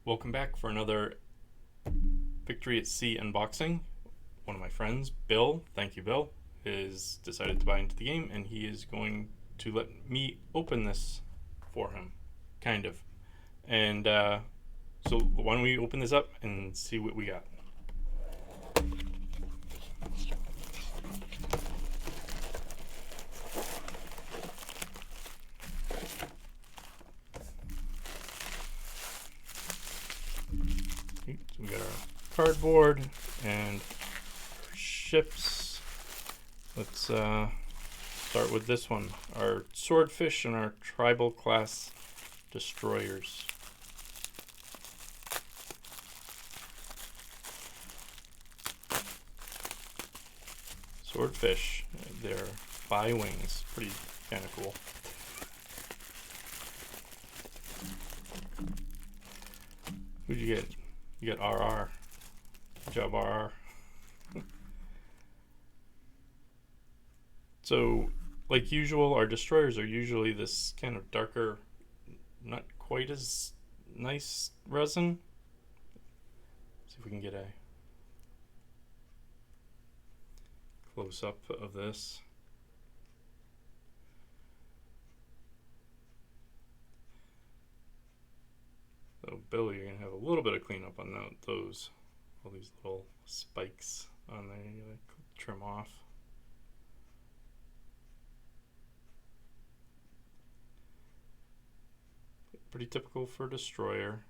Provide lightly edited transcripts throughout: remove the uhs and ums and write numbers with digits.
Welcome back for another Victory at Sea unboxing. One of my friends, Bill, thank you Bill, has decided to buy into the game and he is going to let me open this for him, kind of. And so why don't we open this up and see what we got. So we got our cardboard and our ships. Let's start with this one. Our swordfish and our tribal class destroyers. Swordfish, they're bi-wings, pretty kind of cool. Who'd you get? You got RR. Good job, RR. So, like usual, our destroyers are usually this kind of darker, not quite as nice resin. See if we can get a close up of this. So Bill, you're gonna have a little bit of cleanup on those, all these little spikes on there. You gotta trim off. Pretty typical for a destroyer.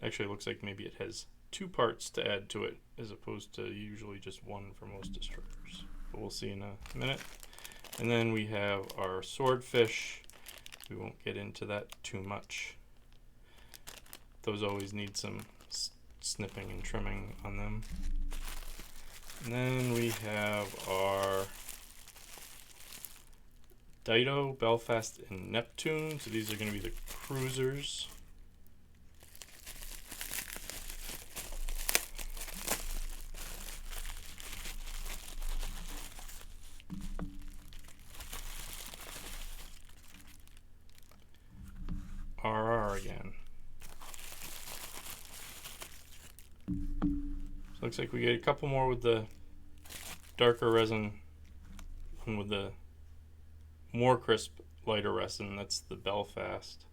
Actually, it looks like maybe it has two parts to add to it as opposed to usually just one for most destroyers. But we'll see in a minute. And then we have our swordfish. We won't get into that too much. Those always need some snipping and trimming on them. And then we have our Dido, Belfast, and Neptune. So these are going to be the cruisers. RR again. So looks like we get a couple more with the darker resin, one with the more crisp, lighter resin. That's the Belfast.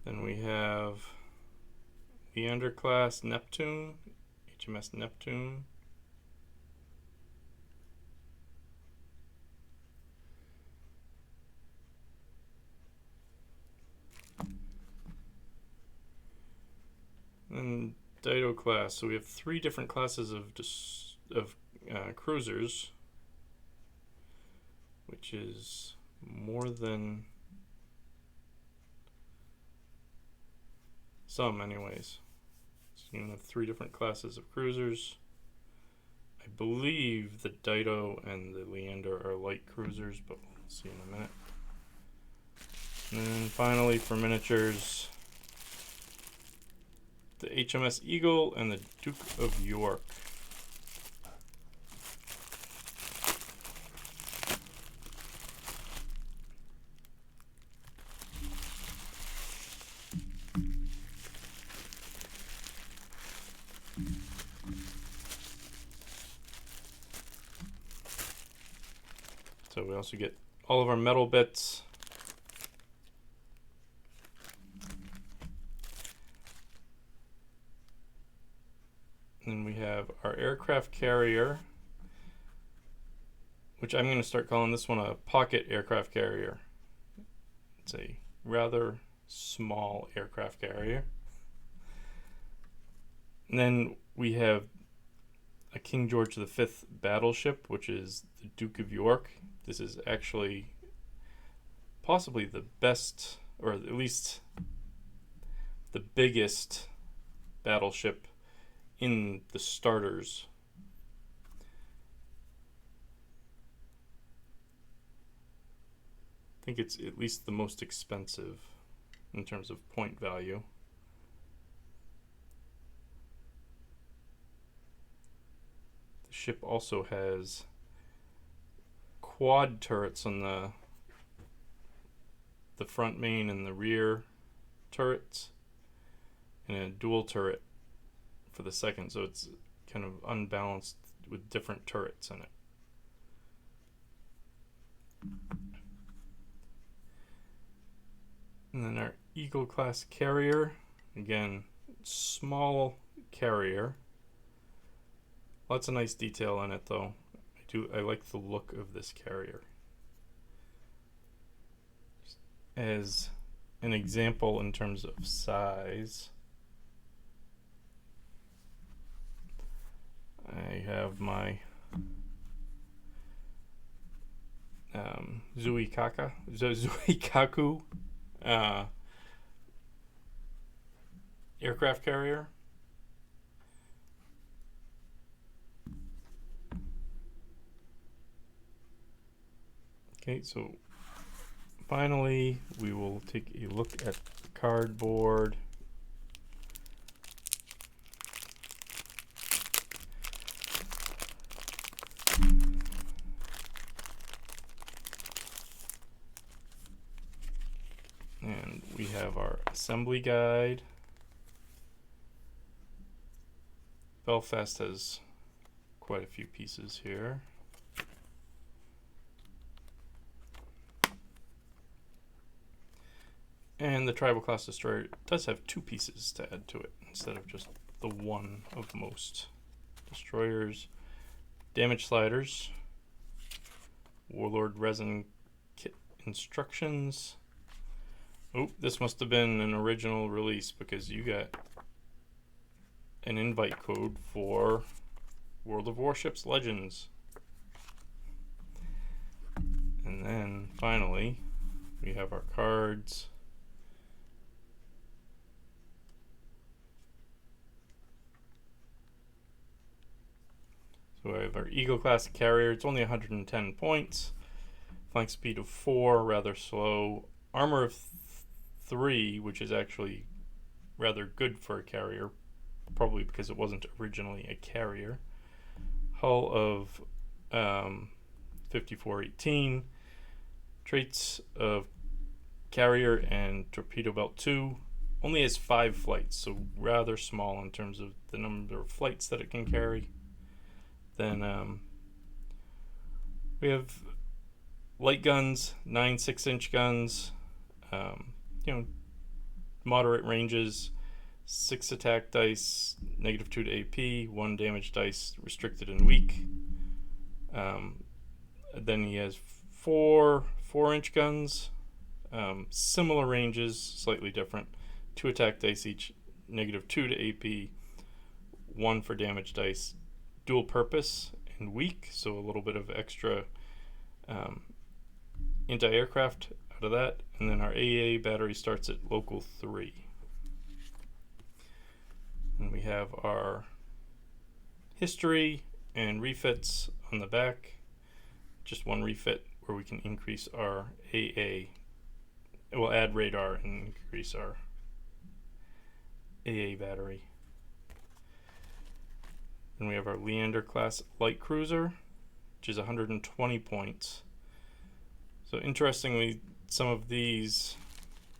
Then we have Leander class Neptune, HMS Neptune. And Dido class. So we have three different classes of cruisers, which is more than some, anyways. So you have three different classes of cruisers. I believe the Dido and the Leander are light cruisers, but we'll see in a minute. And then finally, for miniatures, the HMS Eagle and the Duke of York. So we also get all of our metal bits. And then we have our aircraft carrier, which I'm going to start calling this one a pocket aircraft carrier. It's a rather small aircraft carrier. And then we have a King George V battleship, which is the Duke of York. This is actually possibly the best, or at least the biggest battleship in the starters. I think it's at least the most expensive. in terms of point value. The ship also has quad turrets on the front main and the rear turrets, and a dual turret for the second, so it's kind of unbalanced with different turrets in it. And then our Eagle class carrier, again, small carrier. Lots of nice detail in it though. I like the look of this carrier. Just as an example in terms of size, I have my Zuikaku aircraft carrier. Okay, so finally we will take a look at the cardboard. And we have our assembly guide. Belfast has quite a few pieces here. And the Tribal class destroyer does have 2 pieces to add to it instead of just the one of most destroyers. Damage sliders, Warlord resin kit instructions. Oh, this must have been an original release because you got an invite code for World of Warships Legends. And then finally, we have our cards. So we have our Eagle class carrier. It's only 110 points. Flank speed of 4, rather slow. Armor of 3, which is actually rather good for a carrier, probably because it wasn't originally a carrier. Hull of 5418. Traits of carrier and torpedo belt 2. Only has 5 flights, so rather small in terms of the number of flights that it can carry. Then we have light guns, 9 6-inch guns, moderate ranges, 6 attack dice, -2 to AP, 1 damage dice, restricted and weak. Then he has 4 4-inch guns, similar ranges, slightly different, 2 attack dice each, -2 to AP, 1 for damage dice, dual purpose and weak, so a little bit of extra anti-aircraft out of that. And then our AA battery starts at local 3. And we have our history and refits on the back. Just 1 refit where we can increase our AA. It will add radar and increase our AA battery. Then we have our Leander class light cruiser, which is 120 points. So interestingly, some of these,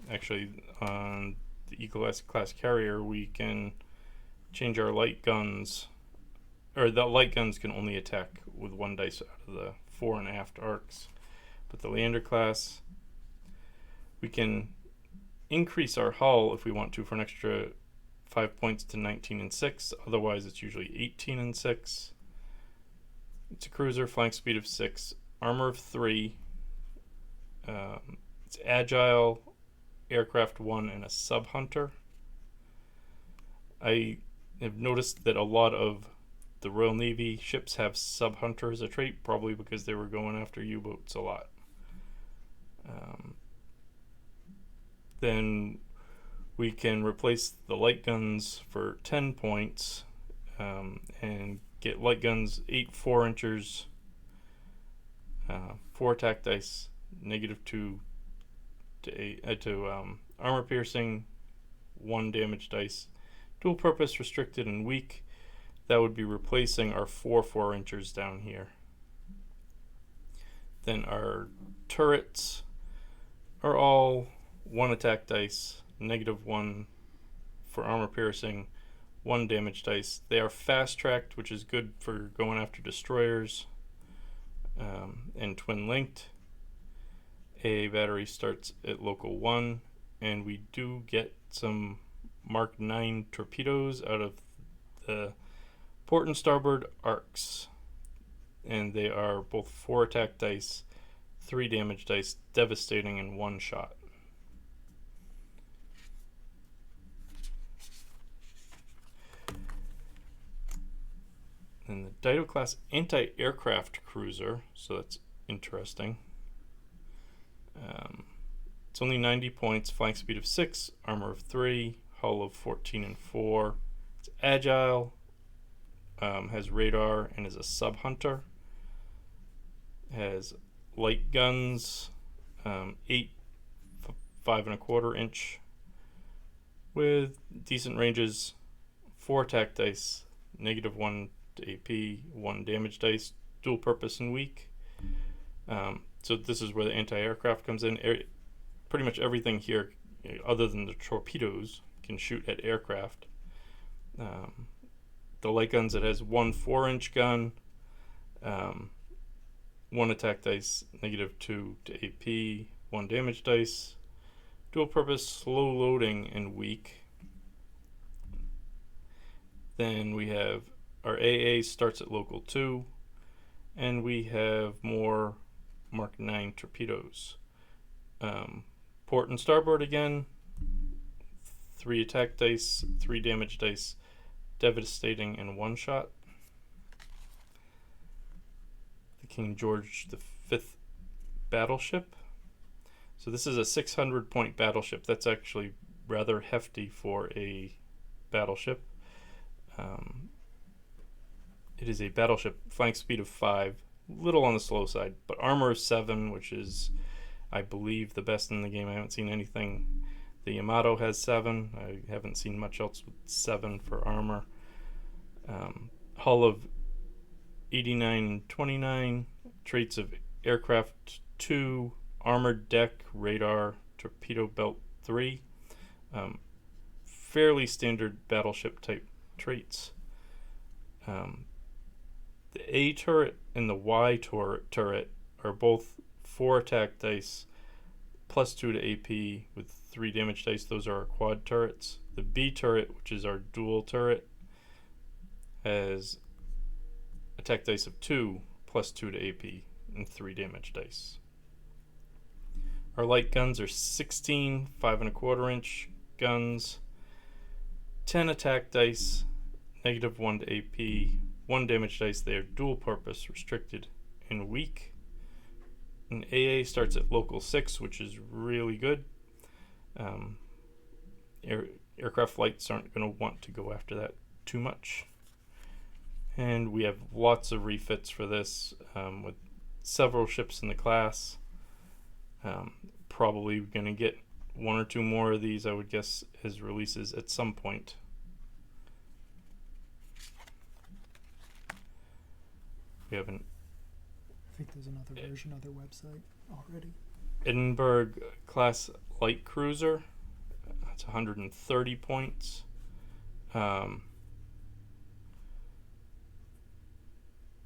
actually on the Eagle class carrier, we can change our light guns, or the light guns can only attack with 1 dice out of the fore and aft arcs. But the Leander class, we can increase our hull if we want to for an extra 5 points to 19 and 6. Otherwise, it's usually 18 and 6. It's a cruiser, flank speed of 6, armor of 3. It's agile, aircraft 1, and a sub hunter. I have noticed that a lot of the Royal Navy ships have sub hunter as a trait, probably because they were going after U-boats a lot. Then we can replace the light guns for 10 points and get light guns 8 4-inchers, 4 attack dice, -2 to armor piercing, 1 damage dice, dual purpose, restricted, and weak. That would be replacing our 4 inchers down here. Then our turrets are all 1 attack dice, -1 for armor piercing, 1 damage dice. They are fast tracked, which is good for going after destroyers, and twin linked. A battery starts at local 1, and we do get some Mark 9 torpedoes out of the port and starboard arcs, and they are both 4 attack dice, 3 damage dice, devastating in 1 shot. And the Dido class anti-aircraft cruiser, so that's interesting. It's only 90 points, flying speed of 6, armor of 3, hull of 14 and 4. It's agile, has radar, and is a sub-hunter. Has light guns, 8 5¼ inch, with decent ranges, 4 attack dice, -1 to AP, 1 damage dice, dual purpose and weak. So this is where the anti-aircraft comes in. Pretty much everything here, other than the torpedoes, can shoot at aircraft. The light guns, it has 1 4-inch gun, 1 attack dice, -2 to AP, 1 damage dice, dual purpose, slow loading, and weak. Then we have our AA starts at local 2, and we have more Mark 9 torpedoes. Port and starboard again, 3 attack dice, 3 damage dice, devastating in 1 shot. The King George V battleship. So this is a 600-point battleship. That's actually rather hefty for a battleship. It is a battleship, flying speed of 5, little on the slow side, but armor of 7, which is, I believe, the best in the game. I haven't seen anything. The Yamato has 7. I haven't seen much else with 7 for armor. Hull of 89 and 29, traits of aircraft 2, armored deck, radar, torpedo belt 3. Fairly standard battleship type traits. The A turret and the Y turret are both 4 attack dice, +2 to AP with 3 damage dice. Those are our quad turrets. The B turret, which is our dual turret, has attack dice of 2, +2 to AP, and 3 damage dice. Our light guns are 16 5¼ inch guns, 10 attack dice, -1 to AP, 1 damage dice. They are dual purpose, restricted, and weak. And AA starts at local 6, which is really good. Aircraft flights aren't going to want to go after that too much. And we have lots of refits for this, with several ships in the class. Probably going to get 1 or 2 more of these, I would guess, as releases at some point. We have an I think there's another version of their website already. Edinburgh class light cruiser. That's 130 points.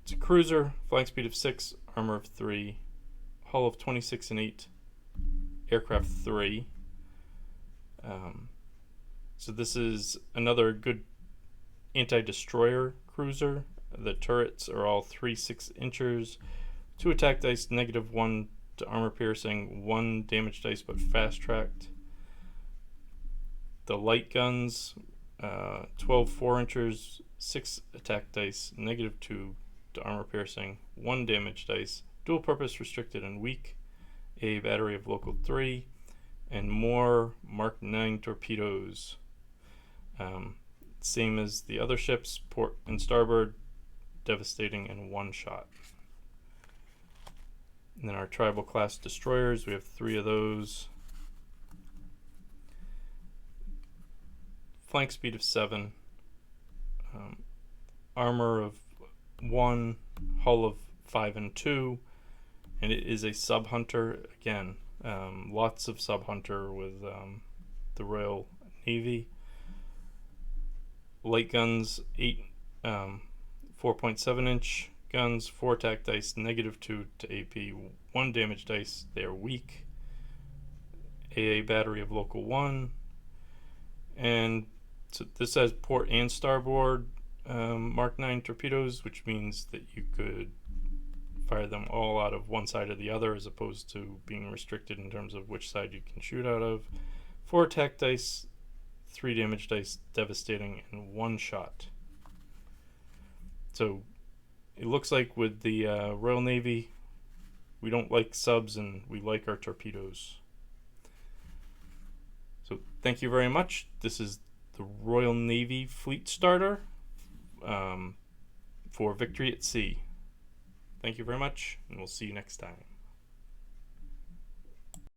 It's a cruiser, flying speed of 6, armor of 3, hull of 26 and 8, aircraft 3. So this is another good anti-destroyer cruiser. The turrets are all 3 6-inchers, 2 attack dice, -1 to armor piercing, 1 damage dice, but fast tracked. The light guns, 12 4-inchers, 6 attack dice, -2 to armor piercing, 1 damage dice, dual purpose, restricted, and weak. A battery of local 3, and more Mark 9 torpedoes. Same as the other ships, port and starboard, devastating in 1 shot. And then our tribal class destroyers, we have 3 of those. flank speed of 7, armor of 1, hull of 5 and 2, and it is a sub hunter. Again, lots of sub hunter with the Royal Navy. Light guns, 8 4.7 inch guns, 4 attack dice, -2 to AP, 1 damage dice. They are weak. AA battery of local 1, and so this has port and starboard Mark 9 torpedoes, which means that you could fire them all out of one side or the other, as opposed to being restricted in terms of which side you can shoot out of. 4 attack dice, 3 damage dice, devastating, and 1 shot. So it looks like with the Royal Navy, we don't like subs and we like our torpedoes. So thank you very much. This is the Royal Navy Fleet Starter for Victory at Sea. Thank you very much, and we'll see you next time.